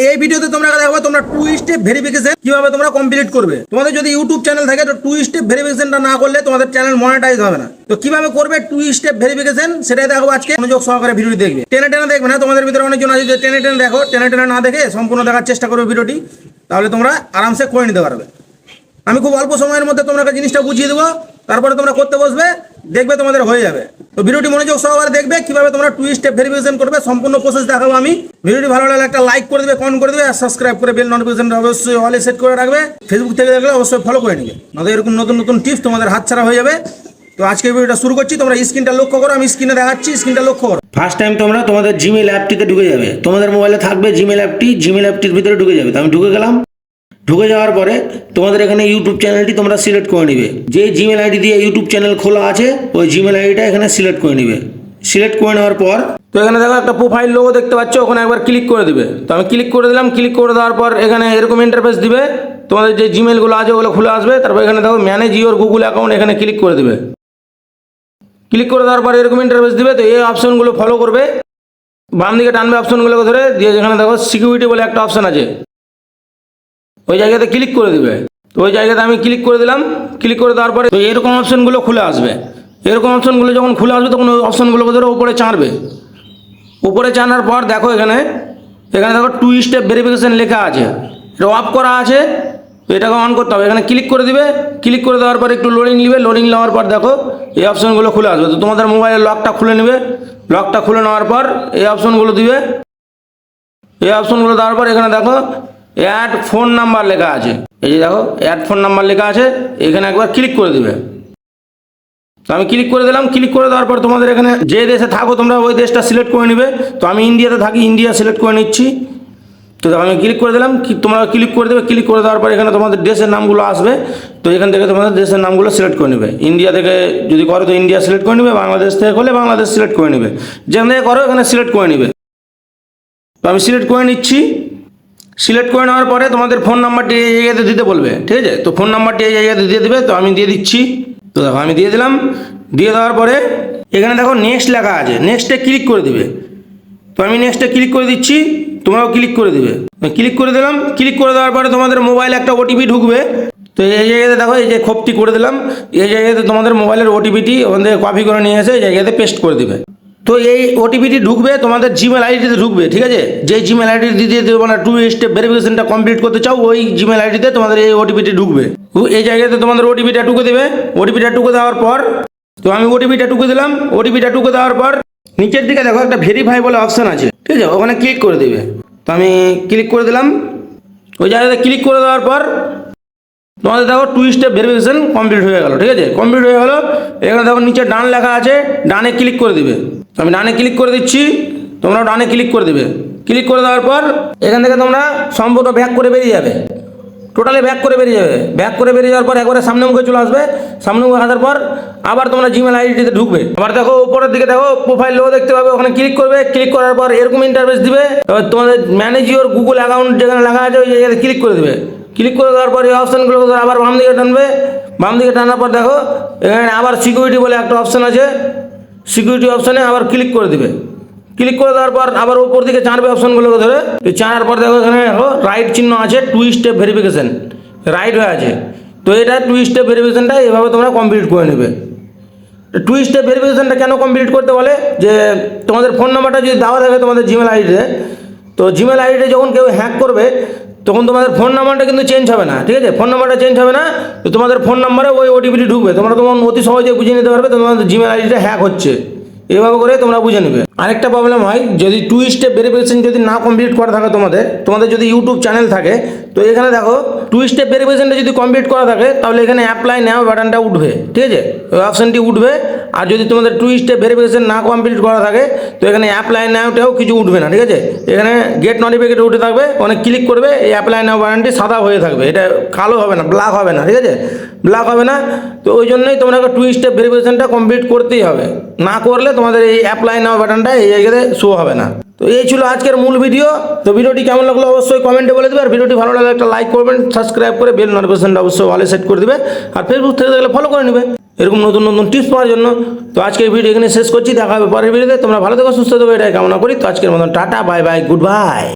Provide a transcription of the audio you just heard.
এই ভিডিওতে তোমরা দেখো তোমরা 2 স্টেপ ভেরিফিকেশন কিভাবে তোমরা কমপ্লিট করবে। তোমাদের যদি ইউটিউব চ্যানেল থাকে তো 2 স্টেপ ভেরিফিকেশনটা না করলে তোমাদের চ্যানেল মনিটাইজ হবে না। তো কিভাবে করবে 2 স্টেপ ভেরিফিকেশন সেটাই দেখো আজকে। মনোযোগ সহকারে ভিডিওটি দেখবে, টেনে টেনে দেখবে না। তোমাদের ভিতরে অনেকজন আছে যে টেনে টেনে দেখো, টেনে টেনে না দেখে সম্পূর্ণ দেখার চেষ্টা করবে ভিডিওটি, তাহলে তোমরা আরামসে করে নিতে পারবে। আমি খুব অল্প সময়ের মধ্যে তোমাকে জিনিসটা বুঝিয়ে দেবো, তারপরে তোমরা করতে বসবে, দেখবে তোমাদের হয়ে যাবে। তো ভিডিওটি মনোযোগ সহকারে দেখবে কিভাবে তোমরা 2 স্টেপ ভেরিফিকেশন করবে, সম্পূর্ণ প্রসেস দেখাবো আমি। ভিডিওটি ভালো লাগলে একটা লাইক করে দেবে, কমেন্ট করে দেবে, আর সাবস্ক্রাইব করে বেল নোটিফিকেশনটা অবশ্যই অলে সেট করে রাখবে। ফেসবুক থেকে দেখলে অবশ্যই ফলো করে নেবে, নয়তো এরকম নতুন নতুন টিপস তোমাদের হাতছাড়া হয়ে যাবে। তো আজকে ভিডিওটা শুরু করছি। তোমরা স্ক্রিনটা লক্ষ্য করো, আমি স্ক্রিনে দেখাচ্ছি, স্ক্রিনটা লক্ষ্য করো। ফার্স্ট টাইম তোমরা তোমাদের জিমেল অ্যাপটিতে ঢুকে যাবে। তোমাদের মোবাইলে থাকবে জিমেল অ্যাপটি, জিমেল অ্যাপটির ভিতরে ঢুকে যাবে। তো আমি ঢুকে গেলাম। ঢুকে যাওয়ার পরে তোমাদের এখানে ইউটিউব চ্যানেলটি তোমরা সিলেক্ট করে নিবে। যে জিমেল আইডি দিয়ে ইউটিউব চ্যানেল খোলা আছে ওই জিমেল আইডিটা এখানে সিলেক্ট করে নিবে। সিলেক্ট করে নেওয়ার পর তো এখানে দেখো একটা প্রোফাইল লোগো দেখতে পাচ্ছ, ওখানে একবার ক্লিক করে দিবে। তো আমি ক্লিক করে দিলাম। ক্লিক করে দেওয়ার পর এখানে এরকম ইন্টারফেস দিবে, তোমাদের যে জিমেলগুলো আছে ওগুলো খুলে আসবে। তারপর এখানে দেখো ম্যানেজ ইওর গুগল অ্যাকাউন্ট, এখানে ক্লিক করে দিবে। ক্লিক করে দেওয়ার পর এরকম ইন্টারফেস দিবে। তো এই অপশনগুলো ফলো করবে, বাম দিকে টানবে অপশনগুলোকে ধরে দিয়ে। যেখানে দেখো সিকিউরিটি বলে একটা অপশন আছে, ওই জায়গাতে ক্লিক করে দিবে। তো ওই জায়গাতে আমি ক্লিক করে দিলাম। ক্লিক করে দেওয়ার পরে তো এরকম অপশনগুলো খুলে আসবে। এরকম অপশনগুলো যখন খুলে আসবে তখন ওই অপশনগুলোকে ধরে উপরে চাঁড়বে। উপরে চানার পর দেখো এখানে দেখো 2 স্টেপ ভেরিফিকেশন লেখা আছে, এটা অফ করা আছে। তো এটাকে অন করতে হবে। এখানে ক্লিক করে দিবে। ক্লিক করে দেওয়ার পর একটু লোডিং নেবে। লোডিং নেওয়ার পর দেখো এই অপশনগুলো খুলে আসবে। তো তোমাদের মোবাইলের লকটা খুলে নেবে। লকটা খুলে নেওয়ার পর এই অপশনগুলো দিবে। এই অপশনগুলো দেওয়ার পর এখানে দেখো অ্যাড ফোন নাম্বার লেখা আছে। এই যে দেখো অ্যাড ফোন নাম্বার লেখা আছে, এখানে একবার ক্লিক করে দিবে। তো আমি ক্লিক করে দিলাম। ক্লিক করে দেওয়ার পর তোমাদের এখানে যে দেশে থাকো তোমরা ওই দেশটা সিলেক্ট করে নিবে। তো আমি ইন্ডিয়াতে থাকি, ইন্ডিয়া সিলেক্ট করে নিচ্ছি। তো আমি ক্লিক করে দিলাম। তোমরা ক্লিক করে দেবে। ক্লিক করে দেওয়ার পর এখানে তোমাদের দেশের নামগুলো আসবে। তো এখান থেকে তোমাদের দেশের নামগুলো সিলেক্ট করে নেবে। ইন্ডিয়া থেকে যদি করো তো ইন্ডিয়া সিলেক্ট করে নেবে, বাংলাদেশ থেকে করলে বাংলাদেশ সিলেক্ট করে নেবে। যেখান থেকে করো এখানে সিলেক্ট করে নেবে। তো আমি সিলেক্ট করে নিচ্ছি। সিলেক্ট করে নেওয়ার পরে তোমাদের ফোন নাম্বারটি এই জায়গাতে দিতে বলবে, ঠিক আছে? তো ফোন নাম্বারটি এই জায়গাতে দিয়ে দেবে। তো আমি দিয়ে দিচ্ছি। তো দেখো আমি দিয়ে দিলাম। দিয়ে দেওয়ার পরে এখানে দেখো নেক্সট লেখা আছে, নেক্সটে ক্লিক করে দিবে। তো আমি নেক্সটে ক্লিক করে দিচ্ছি, তোমরাও ক্লিক করে দিবে। ক্লিক করে দিলাম। ক্লিক করে দেওয়ার পরে তোমাদের মোবাইলে একটা ওটিপি ঢুকবে। তো এই জায়গাতে দেখো এই যে খোপটি করে দিলাম, এই জায়গাতে তোমাদের মোবাইলের ওটিপিটি ওখান থেকে কপি করে নিয়ে এসে এই জায়গাতে পেস্ট করে দিবে। তো এই ওটিপিটি ঢুকবে তোমাদের জিমেল আইডিতে ঢুকবে, ঠিক আছে? যে জিমেল আইডি দিয়ে মানে 2 স্টেপ ভেরিফিকেশনটা কমপ্লিট করতে চাও ওই জিমেল আইডিতে তোমাদের এই ওটিপিটি ঢুকবে। এই জায়গাতে তোমাদের ওটিপিটা টুকে দেবে। ওটিপিটা টুকে দেওয়ার পর তো আমি ওটিপিটা টুকে দিলাম। ওটিপিটা টুকে দেওয়ার পর নিচের দিকে দেখো একটা ভেরিফাই বলে অপশন আছে, ঠিক আছে? ওখানে ক্লিক করে দেবে। তো আমি ক্লিক করে দিলাম। ওই জায়গাতে ক্লিক করে দেওয়ার পর তোমাদের দেখো 2 স্টেপ ভেরিফিকেশন কমপ্লিট হয়ে গেল, ঠিক আছে? কমপ্লিট হয়ে গেল। এখানে দেখো নিচে ডান লেখা আছে, ডানে ক্লিক করে দিবে। তো আমি ডানে ক্লিক করে দিচ্ছি, তোমরাও ডানে ক্লিক করে দেবে। ক্লিক করে দেওয়ার পর এখান থেকে তোমরা সম্পূর্ণ ব্যাক করে বেরিয়ে যাবে, টোটালি ব্যাক করে বেরিয়ে যাবে। ব্যাক করে বেরিয়ে যাওয়ার পর একবারে সামনে মুখে চলে আসবে। সামনে মুখে আসার পর আবার তোমরা জিমেল আইডিতে ঢুকবে। আবার দেখো উপরের দিকে দেখো প্রোফাইল লোগো দেখতে পাবে, ওখানে ক্লিক করবে। ক্লিক করার পর এরকম ইন্টারফেস দিবে। এবার তোমাদের ম্যানেজ ইওর গুগল অ্যাকাউন্ট যেখানে লেখা আছে ওই জায়গাতে ক্লিক করে দেবে। ক্লিক করে দেওয়ার পর এই অপশানগুলো আবার বাম দিকে টানবে। বাম দিকে টানার পর দেখো এখানে আবার সিকিউরিটি বলে একটা অপশান আছে, সিকিউরিটি অপশানে আবার ক্লিক করে দেবে। ক্লিক করে দেওয়ার পর আবার উপর দিকে চাঁড়বে অপশানগুলোকে ধরে। চাঁড়ার পর দেখো এখানে দেখো রাইট চিহ্ন আছে, 2 স্টেপ ভেরিফিকেশন রাইট হয়ে আছে। তো এটা 2 স্টেপ ভেরিফিকেশনটা এভাবে তোমরা কমপ্লিট করে নেবে। 2 স্টেপ ভেরিফিকেশনটা কেন কমপ্লিট করতে বলে, যে তোমাদের ফোন নাম্বারটা যদি দেওয়া থাকে তোমাদের জিমেল আইডিতে, তো জিমেল আইডিতে যখন কেউ হ্যাক করবে তখন তোমাদের ফোন নাম্বারটা কিন্তু চেঞ্জ হবে না, ঠিক আছে? ফোন নাম্বারটা চেঞ্জ হবে না। তো তোমাদের ফোন নাম্বারে ওই ওটিপিটি ঢুকবে। তোমরা তোমার অতি সহজে বুঝে নিতে পারবে তোমাদের জিমেল আইডিটা হ্যাক হচ্ছে। এভাবে করে তোমরা বুঝে নেবে। আরেকটা প্রবলেম হয়, যদি 2 স্টেপ ভেরিফিকেশন যদি না কমপ্লিট করা থাকে তোমাদের যদি ইউটিউব চ্যানেল থাকে, তো এখানে দেখো 2 স্টেপ ভেরিফিকেশনটা যদি কমপ্লিট করা থাকে তাহলে এখানে অ্যাপ্লাই নাও বাটনটা উঠবে, ঠিক আছে? ওই অপশানটি উঠবে। আর যদি তোমাদের 2 স্টেপ ভেরিফিকেশন না কমপ্লিট করা থাকে তো এখানে অ্যাপ্লাই নাওটাও কিছু উঠবে না, ঠিক আছে? এখানে গেট নোটিফিকেশন উঠে থাকবে, অনেক ক্লিক করবে, এই অ্যাপ্লাই নাও বাটনটি সাদা হয়ে থাকবে, এটা কালো হবে না, ব্ল্যাক হবে না, ঠিক আছে? ব্ল্যাক হবে না। তো ওই জন্যই তোমাকে 2 স্টেপ ভেরিফিকেশনটা কমপ্লিট করতেই হবে, না করলে তোমাদের এই অ্যাপ্লাই নাও বাটনটা এই জায়গাতে শো হবে না। তো এই ছিল আজকের মূল ভিডিও। তো ভিডিওটি কেমন লাগলো অবশ্যই কমেন্টে বলে দেবে। আর ভিডিওটি ভালো লাগলে একটা লাইক করবেন, সাবস্ক্রাইব করে বেল নোটিফিকেশনটা অবশ্যই অলে সেট করে দেবে। আর ফেসবুক থেকে দেখলে ফলো করে নেবে এরকম নতুন নতুন টিপস পাওয়ার জন্য। তো আজকের ভিডিও এখানে শেষ করছি, দেখা হবে পরের ভিডিওতে। তোমরা ভালো থেকো, সুস্থ থেকো, এটাই কামনা করি। তো আজকের মতন tata, bye bye, good bye.